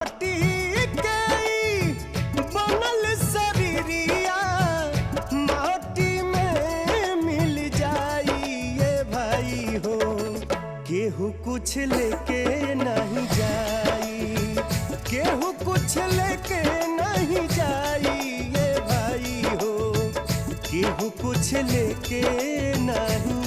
माटी के ई बनल शरीरिया माटी में मिल जाई ये भाई हो। केहू कुछ लेके नहीं जाई, केहू कुछ लेके नहीं जाई ये भाई हो। केहू कुछ लेके नहीं